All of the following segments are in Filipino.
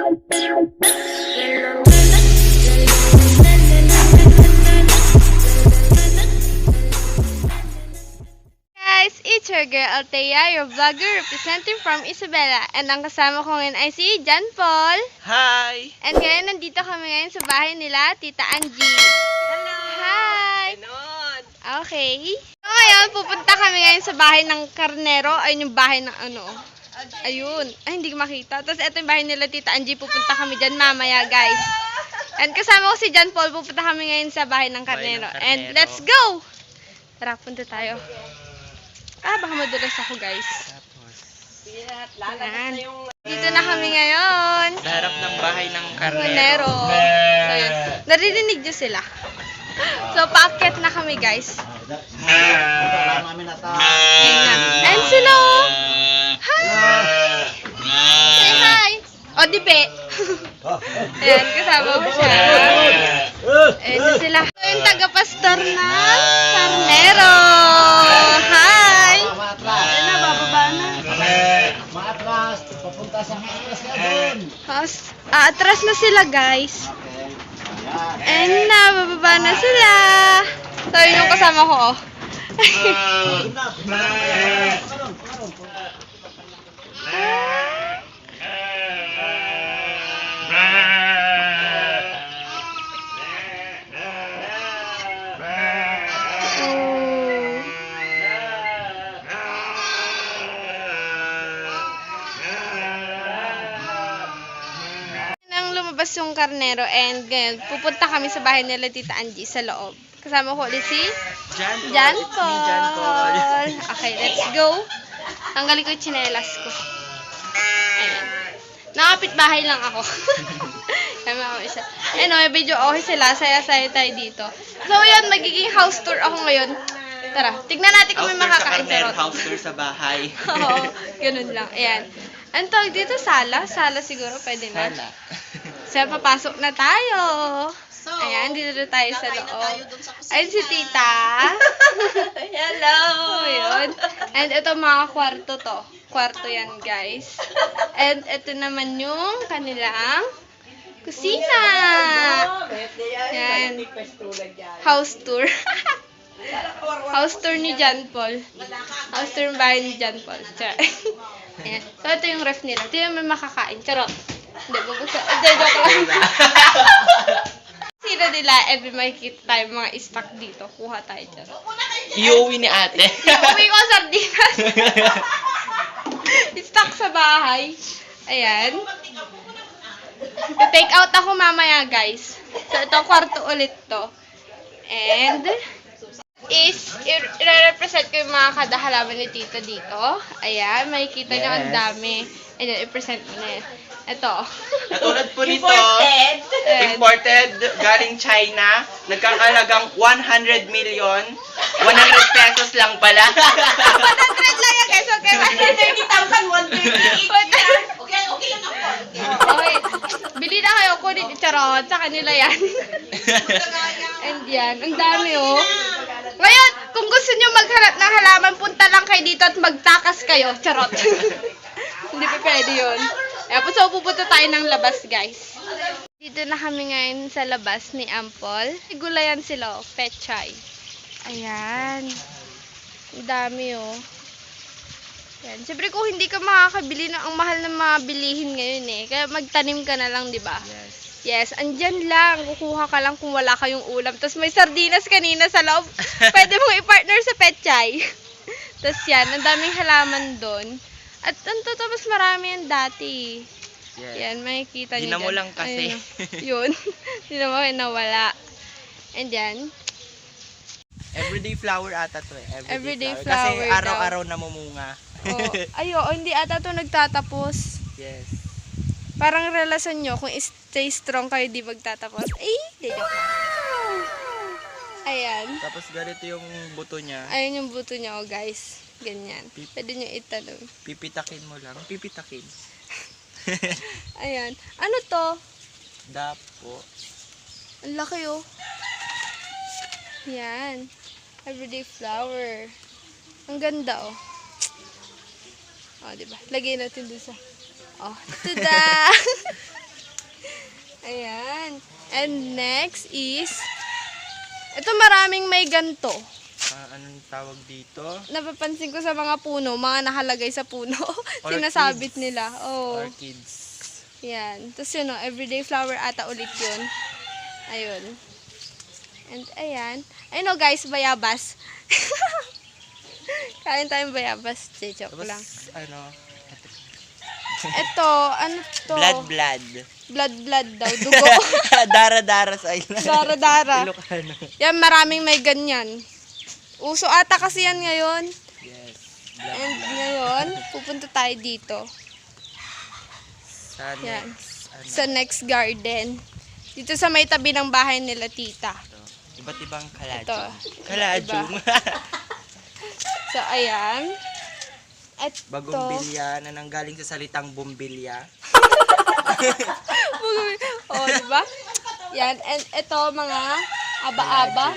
Guys, it's your girl Althea, your vlogger representing from Isabela. And ang kasama ko ngayon ay si John Paul. Hi! And ngayon nandito kami ngayon sa bahay nila, Tita Angie. Hello! Hi! Ganon! Okay. So ngayon, pupunta kami ngayon sa bahay ng karnero. Ayun yung bahay ng ano. Ayun. Ay, hindi ko makita. Tapos ito yung bahay nila, Tita Angie. Pupunta kami dyan mamaya, guys. And kasama ko si John Paul. Pupunta kami ngayon sa bahay ng karnero. And let's go! Tara, punta tayo. Baka madulas ako, guys. Ayan. Dito na kami ngayon. Sa harap ng bahay ng Karnero. So, yun. Naririnig nyo sila. So, paakyat na kami, guys. Ayan na. Ayan sila. Hi! Say hi! O, dibe. Ayan, kasama ko siya. Ayan sila. So, yung taga-pastor ng Karnero. Hi! Ayan na, bababa na. Maatras, papunta sa maatras ka doon. Atras na sila, guys. Ayan na, bababa na sila. So, yun yung kasama ko, oh. Nang lumabas yung karnero and ngayon, pupunta kami sa bahay nila Tita Angie sa loob. Kasama ko ulit si John Paul. Okay, let's go. Tanggalin ko yung tsinelas ko. Ayan. Nakapit bahay lang ako. Kaya ako isa. Ayun o, video okay sila. Saya-saya tayo dito. So yun, magiging house tour ako ngayon. Tara, tignan natin kung may makakain sa rot. House tour sa bahay. Oo, ganun lang. Ayan. Ang tawag dito, sala? Sala siguro, pwede na. Sala. So, papasok na tayo. Ayan, dito na tayo sa loob. Ayun si Tita. Hello! Ayun. And ito mga kwarto to. Kwarto yan, guys. And ito naman yung kanilang kusina. Ayan. House tour. House tour ni John Paul. House tour ng bahay ni John Paul. Ayan. So, ito yung ref nila. Ito yung may makakain. Charot. Hindi, bubuksan. Hindi, joke lang. Sino nila, every makikita tayo mga stock dito. Kuha tayo dyan. Iuwi ni ate. Iuwi ko sardinas. Stock sa bahay. Ayan. Take out ako mamaya, guys. So, ito, kwarto ulit to. And, i-represent ko yung mga kadahalaman ni Tito dito. Ayan, makikita nyo ang dami. And then, i-present mo na yan. Ito. Katulad po nito, imported galing China, nagkakalagang 100 million, 100 pesos lang pala. 100 lang yan, guys. Okay, 130,000, 120. Okay lang ako. Okay. Bili na kayo. Kunin charot. Sa kanila yan. And yan. Ang dami, oh. Ngayon, kung gusto nyo maghanap ng halaman, punta lang kayo dito at magtakas kayo. Charot. Hindi pa pwede yun. So, pupunta tayo ng labas, guys. Dito na kami ngayon sa labas ni Ampol. Gulayan sila, oh. Pechay. Ayan. Ang dami, oh. Yan. Siyempre, kung hindi ka makakabili na ang mahal na mga bilihin ngayon, eh. Kaya magtanim ka na lang, di ba? Yes, andyan lang. Kukuha ka lang kung wala kayong ulam. Tapos may sardinas kanina sa loob. Pwede mong i-partner sa pechay. Tapos yan, ang daming halaman doon. At ang totoo, mas marami yan dati. Yes. Yan, makikita nyo Di na mo lang kasi. Ayun, yun. Di na mo nawala. And yan. Everyday flower ata to eh. Everyday Kasi flower daw. araw-araw namumunga. Hindi ata to nagtatapos. Yes. Parang relasyon nyo, kung stay strong kayo, di magtatapos. Di joke lang. Ayan. Tapos ganito yung buto niya. Ayan yung buto niya, oh guys. Ganyan. Pwede nyo itanong. Pipitakin mo lang. Pipitakin. Ayan. Ano to? Dapo. Ang laki, oh. Yan. Everyday flower. Ang ganda, oh. Oh, diba? Lagay natin dun sa... Oh, tada! Ayan. And next is, ito maraming may ganto. Anong tawag dito? Napapansin ko sa mga puno, mga nakalagay sa puno. Sinasabit nila. Oh. Orchids. Yan. Tapos yun, everyday flower ata ulit yun. Ayun. And ayan. Ayun o guys, bayabas. Kain tayong bayabas. Joke Tapos, lang. ano? Ito, ano to? Blood. Blood daw. Dugo. Dara-dara sa island. Dara-dara. Ilocano. Yan, maraming may ganyan. Uso ata kasi yan ngayon. Yes. And ngayon, pupunta tayo dito. Sa Yan. next, ano, Sa next garden. Dito sa may tabi ng bahay nila tita. ito. Iba't ibang kalajum. Ito. Kalajum. So, ayan. Ito. Bagumbilya na nanggaling sa salitang bumbilya. Oh, diba? Yan. And ito, mga aba-aba.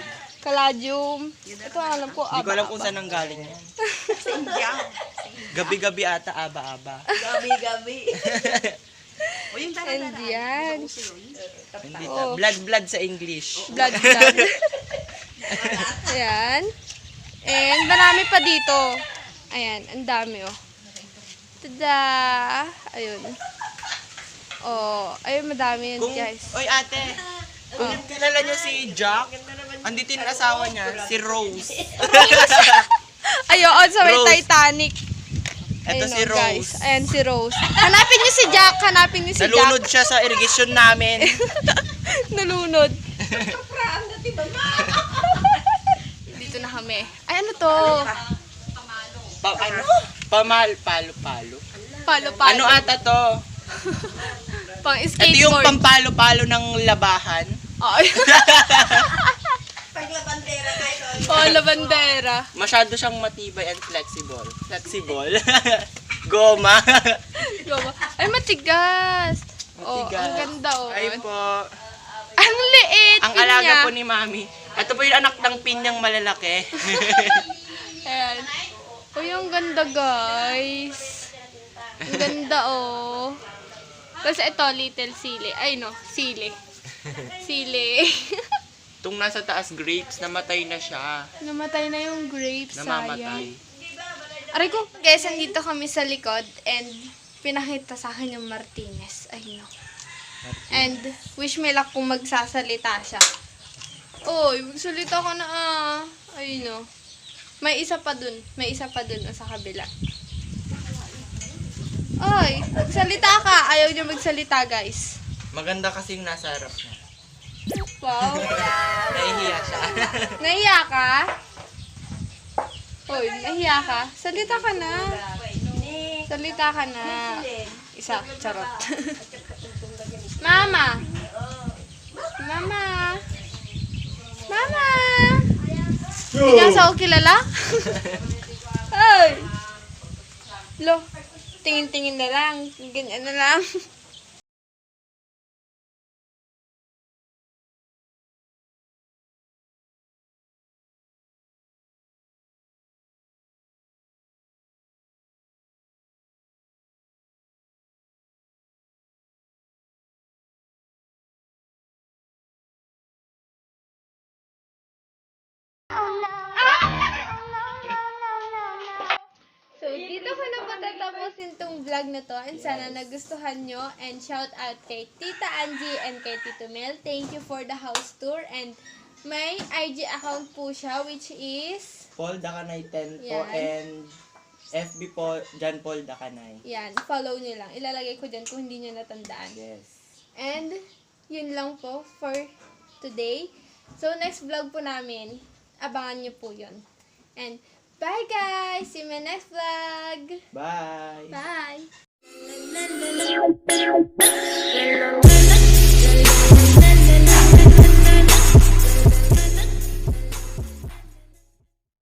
Kaladium. Ito, alam ko, Hindi ko alam kung aba-aba. saan nanggaling yan. Gabi-gabi ata aba-aba. Gabi-gabi. O yung And yan. Hindi Oh. Blood sa English. Blood. Ayan. And marami pa dito. Ayan, ang dami oh. Tada! Ayun. Oh, ayun madami yan guys. Oy ate, kung kilala nyo si Jack, andito yung asawa niya, si Rose. Ayun, sa may Rose. Titanic. Ito Ayun, si oh, Rose. guys. Ayan si Rose. Hanapin niyo si Jack. Hanapin niyo si Nalunod Jack. siya sa irrigation namin. Nalunod. Dito na kami. Ay, ano to? Palo-palo. Palo-palo. Ano ata to? Pang Ito yung skateboard. pampalo-palo ng labahan. Ay. paglabandera kayo. Oh, labandera. Masyado siyang matibay and flexible. Flexible? Goma. Ay, matigas. Oh, Matigas. ang ganda oh. Ay po. Ang liit. Ang pinya. alaga po ni Mami. Ito po yung anak ng pinyang malalaki. Ayan. Uy, ang ganda guys. Ang ganda oh. Tapos ito, little sili. Ay no, sili. Sili. Itong nasa taas grapes, namatay na siya. Namatay na yung grapes, Namamatay. sayang. Aray ko, guys, andito kami sa likod and pinakita sa akin yung Martinez. Ay no. And wish me luck kung magsasalita siya. Oy, magsalita ka na ah. Ay no. May isa pa dun. May isa pa dun sa kabila. Oy, magsalita ka. Ayaw niya magsalita, guys. Maganda kasing nasa harap niya. Wow. Nahihiya siya. Nahiya ka? Oy, nahiya ka? Salita ka na. Salita ka na. Isa, charot. Mama. Mama. Mama. Hindi ka sa ako kilala? Ay. Lo, tingin-tingin na lang. Ganyan na lang. So, dito ko na patatapusin tong vlog na to and sana nagustuhan nyo and shout out kay Tita Angie and kay Tito Mel. Thank you for the house tour and may IG account po siya which is Paul Dakanay 10 po Yan. and FB po, John Paul Dakanay. yan, follow nyo lang. Ilalagay ko dyan kung hindi nyo natandaan. Yes. And yun lang po for today. So, next vlog po namin, abangan nyo po yun. And bye guys! See you in my next vlog! Bye! Bye!